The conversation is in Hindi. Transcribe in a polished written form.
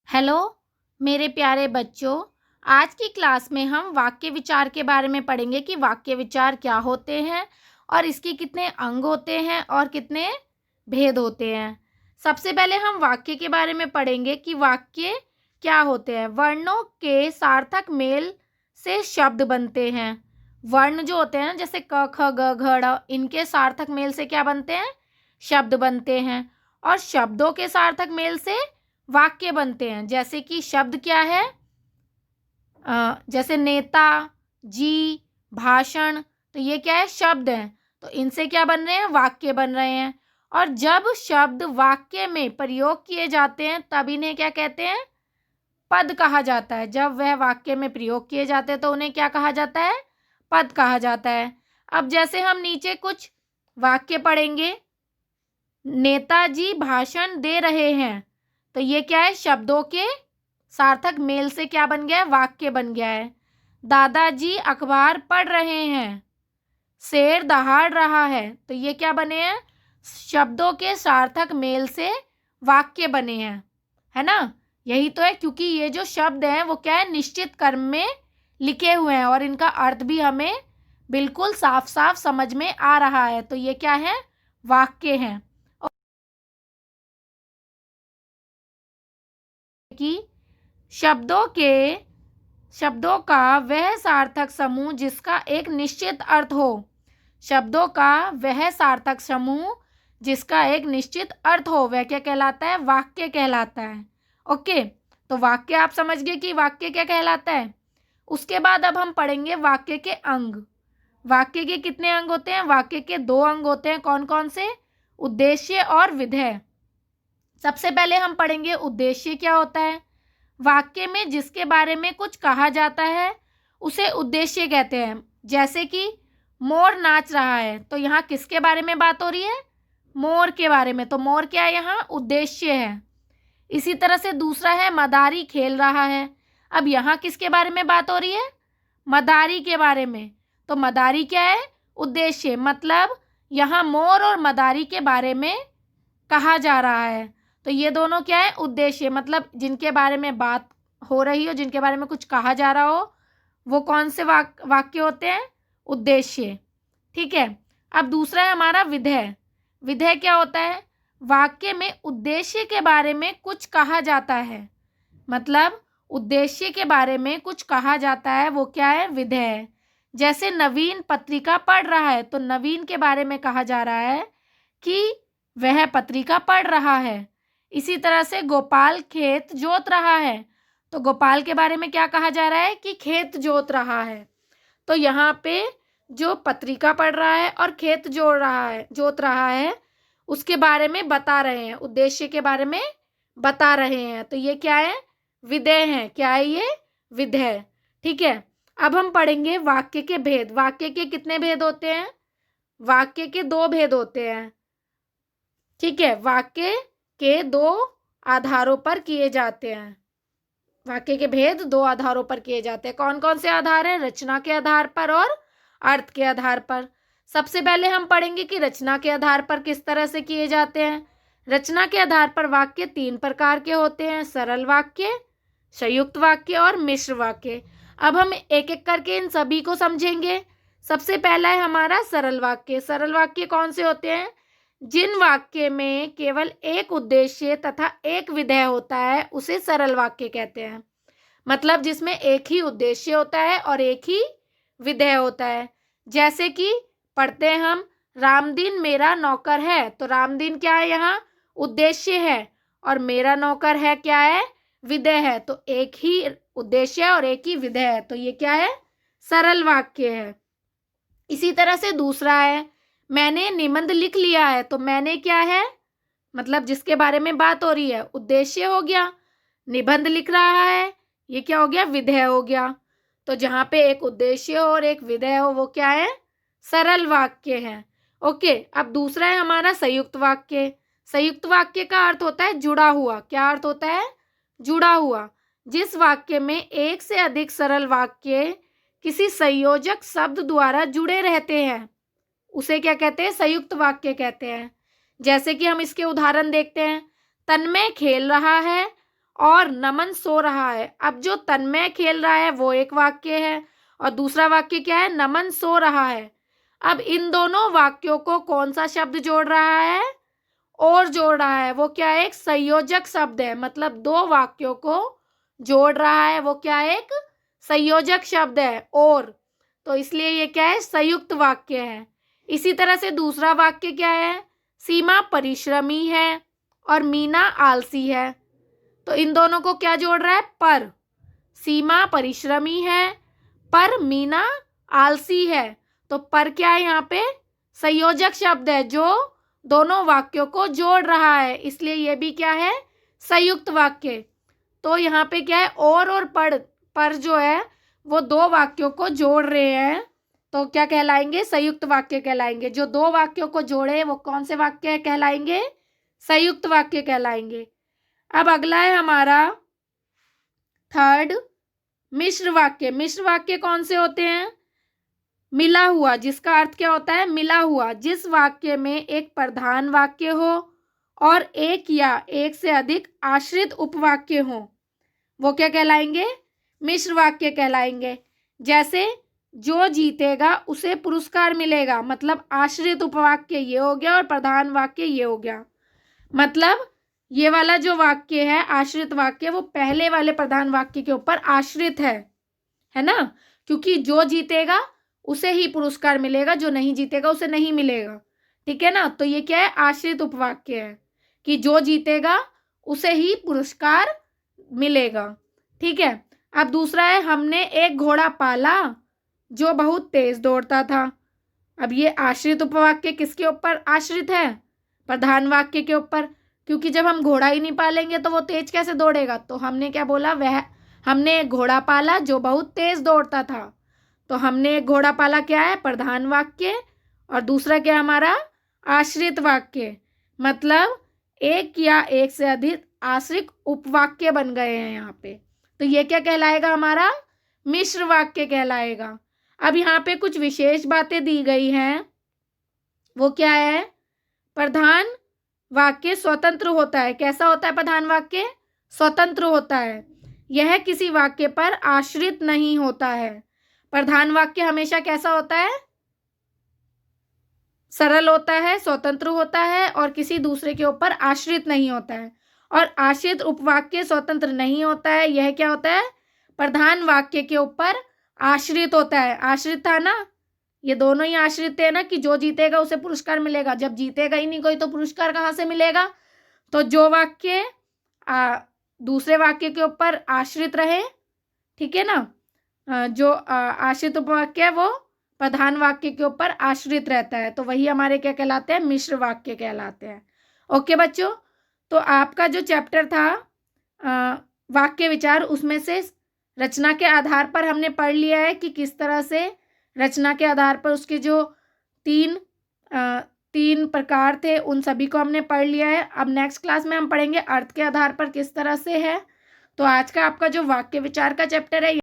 हेलो मेरे प्यारे बच्चों। आज की क्लास में हम वाक्य विचार के बारे में पढ़ेंगे कि वाक्य विचार क्या होते हैं और इसके कितने अंग होते हैं और कितने भेद होते हैं। सबसे पहले हम वाक्य के बारे में पढ़ेंगे कि वाक्य क्या होते हैं। वर्णों के सार्थक मेल से शब्द बनते हैं। वर्ण जो होते हैं ना, जैसे क ख ग घ ड़, इनके सार्थक मेल से क्या बनते हैं? शब्द बनते हैं। और शब्दों के सार्थक मेल से वाक्य बनते हैं। जैसे कि शब्द क्या है? जैसे नेता, जी, भाषण, तो ये क्या है? शब्द हैं। तो इनसे क्या बन रहे हैं? वाक्य बन रहे हैं। और जब शब्द वाक्य में प्रयोग किए जाते हैं तब इन्हें क्या कहते हैं? पद कहा जाता है। जब वह वाक्य में प्रयोग किए जाते हैं तो उन्हें क्या कहा जाता है? पद कहा जाता है। अब जैसे हम नीचे कुछ वाक्य पढ़ेंगे। नेताजी भाषण दे रहे हैं, तो ये क्या है? शब्दों के सार्थक मेल से क्या बन गया है? वाक्य बन गया है। दादाजी अखबार पढ़ रहे हैं, शेर दहाड़ रहा है, तो ये क्या बने हैं? शब्दों के सार्थक मेल से वाक्य बने हैं, है ना? यही तो है, क्योंकि ये जो शब्द हैं वो क्या है? निश्चित क्रम में लिखे हुए हैं और इनका अर्थ भी हमें बिल्कुल साफ साफ समझ में आ रहा है। तो ये क्या है? वाक्य हैं। कि शब्दों का वह सार्थक समूह जिसका एक निश्चित अर्थ हो। शब्दों का वह सार्थक समूह जिसका एक निश्चित अर्थ हो, वह क्या कहलाता है? वाक्य कहलाता है। ओके, तो वाक्य आप समझ गए कि वाक्य क्या कहलाता है। उसके बाद अब हम पढ़ेंगे वाक्य के अंग। वाक्य के कितने अंग होते हैं? वाक्य के 2 अंग होते हैं। कौन कौन से? उद्देश्य और विधेय। सबसे पहले हम पढ़ेंगे उद्देश्य क्या होता है। वाक्य में जिसके बारे में कुछ कहा जाता है उसे उद्देश्य कहते हैं। जैसे कि मोर नाच रहा है, तो यहाँ किसके बारे में बात हो रही है? मोर के बारे में। तो मोर क्या है? यहाँ उद्देश्य है। इसी तरह से दूसरा है मदारी खेल रहा है। अब यहाँ किसके बारे में बात हो रही है? मदारी के बारे में। तो मदारी क्या है? उद्देश्य। मतलब यहाँ मोर और मदारी के बारे में कहा जा रहा है। तो ये दोनों क्या है? उद्देश्य। मतलब जिनके बारे में बात हो रही हो, जिनके बारे में कुछ कहा जा रहा हो, वो कौन से वाक्य होते हैं? उद्देश्य। ठीक है। अब दूसरा है हमारा विधेय। विधेय क्या होता है? वाक्य में उद्देश्य के बारे में कुछ कहा जाता है। मतलब उद्देश्य के बारे में कुछ कहा जाता है, वो क्या है? विधेय। जैसे नवीन पत्रिका पढ़ रहा है, तो नवीन के बारे में कहा जा रहा है कि वह पत्रिका पढ़ रहा है। इसी तरह से गोपाल खेत जोत रहा है, तो गोपाल के बारे में क्या कहा जा रहा है? कि खेत जोत रहा है। तो यहाँ पे जो पत्रिका पढ़ रहा है और खेत जोत रहा है, उसके बारे में बता रहे हैं, उद्देश्य के बारे में बता रहे हैं। तो ये क्या है? विधेय है। क्या है ये? विधेय। ठीक है। अब हम पढ़ेंगे वाक्य के भेद। वाक्य के कितने भेद होते हैं? वाक्य के 2 भेद होते हैं। ठीक है। वाक्य के 2 आधारों पर किए जाते हैं। वाक्य के भेद 2 आधारों पर किए जाते हैं। कौन कौन से आधार हैं? रचना के आधार पर और अर्थ के आधार पर। सबसे पहले हम पढ़ेंगे कि रचना के आधार पर किस तरह से किए जाते हैं। रचना के आधार पर वाक्य 3 प्रकार के होते हैं: सरल वाक्य, संयुक्त वाक्य और मिश्र वाक्य। अब हम एक एक करके इन सभी को समझेंगे। सबसे पहला है हमारा सरल वाक्य। सरल वाक्य कौन से होते हैं? जिन वाक्य में केवल एक उद्देश्य तथा एक विधेय होता है उसे सरल वाक्य कहते हैं। मतलब जिसमें एक ही उद्देश्य होता है और एक ही विधेय होता है। जैसे कि पढ़ते हैं हम, रामदीन मेरा नौकर है, तो रामदीन क्या है? यहाँ उद्देश्य है, और मेरा नौकर है क्या है? विधेय है। तो एक ही उद्देश्य है और एक ही विधेय है, तो ये क्या है? सरल वाक्य है। इसी तरह से दूसरा है, मैंने निबंध लिख लिया है, तो मैंने क्या है? मतलब जिसके बारे में बात हो रही है, उद्देश्य हो गया। निबंध लिख रहा है, ये क्या हो गया? विधेय हो गया। तो जहाँ पे एक उद्देश्य हो और एक विधेय हो, वो क्या है? सरल वाक्य है। ओके। अब दूसरा है हमारा संयुक्त वाक्य। संयुक्त वाक्य का अर्थ होता है जुड़ा हुआ। क्या अर्थ होता है? जुड़ा हुआ। जिस वाक्य में एक से अधिक सरल वाक्य किसी संयोजक शब्द द्वारा जुड़े रहते हैं उसे क्या कहते हैं? संयुक्त वाक्य कहते हैं। जैसे कि हम इसके उदाहरण देखते हैं, तन्मय खेल रहा है और नमन सो रहा है। अब जो तन्मय खेल रहा है वो एक वाक्य है और दूसरा वाक्य क्या है, नमन सो रहा है। अब इन दोनों वाक्यों को कौन सा शब्द जोड़ रहा है, और जोड़ रहा है। वो क्या है, एक संयोजक शब्द है, मतलब दो वाक्यों को जोड़ रहा है, वो क्या है, एक संयोजक शब्द है और, तो इसलिए ये क्या है, संयुक्त वाक्य है। इसी तरह से दूसरा वाक्य क्या है, सीमा परिश्रमी है और मीना आलसी है। तो इन दोनों को क्या जोड़ रहा है, पर। सीमा परिश्रमी है, पर मीना आलसी है। तो पर क्या है यहाँ पे, संयोजक शब्द है जो दोनों वाक्यों को जोड़ रहा है, इसलिए ये भी क्या है, संयुक्त वाक्य। तो यहाँ पे क्या है, और पर जो है वो दो वाक्यों को जोड़ रहे हैं, तो क्या कहलाएंगे, संयुक्त वाक्य कहलाएंगे। जो दो वाक्यों को जोड़े वो कौन से वाक्य कहलाएंगे, संयुक्त वाक्य कहलाएंगे। अब अगला है हमारा थर्ड, मिश्र वाक्य। मिश्र वाक्य कौन से होते हैं, मिला हुआ, जिसका अर्थ क्या होता है, मिला हुआ। जिस वाक्य में एक प्रधान वाक्य हो और एक या एक से अधिक आश्रित उपवाक्य हो, वो क्या कहलाएंगे, मिश्र वाक्य कहलाएंगे। जैसे जो जीतेगा उसे पुरस्कार मिलेगा, मतलब आश्रित उपवाक्य ये हो गया और प्रधान वाक्य ये हो गया। मतलब ये वाला जो वाक्य है आश्रित वाक्य, वो पहले वाले प्रधान वाक्य के ऊपर आश्रित है ना, क्योंकि जो जीतेगा उसे ही पुरस्कार मिलेगा, जो नहीं जीतेगा उसे नहीं मिलेगा। ठीक है ना, तो ये क्या है, आश्रित उपवाक्य है कि जो जीतेगा उसे ही पुरस्कार मिलेगा। ठीक है। अब दूसरा है, हमने एक घोड़ा पाला जो बहुत तेज दौड़ता था। अब ये आश्रित उपवाक्य किसके ऊपर आश्रित है, प्रधान वाक्य के ऊपर, क्योंकि जब हम घोड़ा ही नहीं पालेंगे तो वो तेज कैसे दौड़ेगा। तो हमने क्या बोला, वह हमने एक घोड़ा पाला जो बहुत तेज दौड़ता था। तो हमने एक घोड़ा पाला क्या है, प्रधान वाक्य, और दूसरा क्या हमारा, आश्रित वाक्य। मतलब एक या एक से अधिक आश्रित उपवाक्य बन गए हैं यहाँ पे। तो ये क्या कहलाएगा, हमारा मिश्र वाक्य कहलाएगा। अब यहाँ पे कुछ विशेष बातें दी गई हैं, वो क्या है, प्रधान वाक्य स्वतंत्र होता है। कैसा होता है प्रधान वाक्य, स्वतंत्र होता है। यह किसी वाक्य पर आश्रित नहीं होता है। प्रधान वाक्य हमेशा कैसा होता है, सरल होता है, स्वतंत्र होता है और किसी दूसरे के ऊपर आश्रित नहीं होता है। और आश्रित उपवाक्य स्वतंत्र नहीं होता है, यह क्या होता है, प्रधान वाक्य के ऊपर आश्रित होता है। आश्रित था ना, ये दोनों ही आश्रित थे ना, कि जो जीतेगा उसे पुरस्कार मिलेगा। जब जीतेगा ही नहीं कोई तो पुरस्कार कहाँ से मिलेगा। तो जो वाक्य दूसरे वाक्य के ऊपर आश्रित रहे, ठीक है ना, जो आश्रित उपवाक्य है वो प्रधान वाक्य के ऊपर आश्रित रहता है, तो वही हमारे क्या कहलाते हैं, मिश्र वाक्य कहलाते हैं। ओके बच्चों, तो आपका जो चैप्टर था वाक्य विचार, उसमें से रचना के आधार पर हमने पढ़ लिया है कि किस तरह से रचना के आधार पर उसके जो तीन प्रकार थे उन सभी को हमने पढ़ लिया है। अब नेक्स्ट क्लास में हम पढ़ेंगे अर्थ के आधार पर किस तरह से है। तो आज का आपका जो वाक्य विचार का चैप्टर है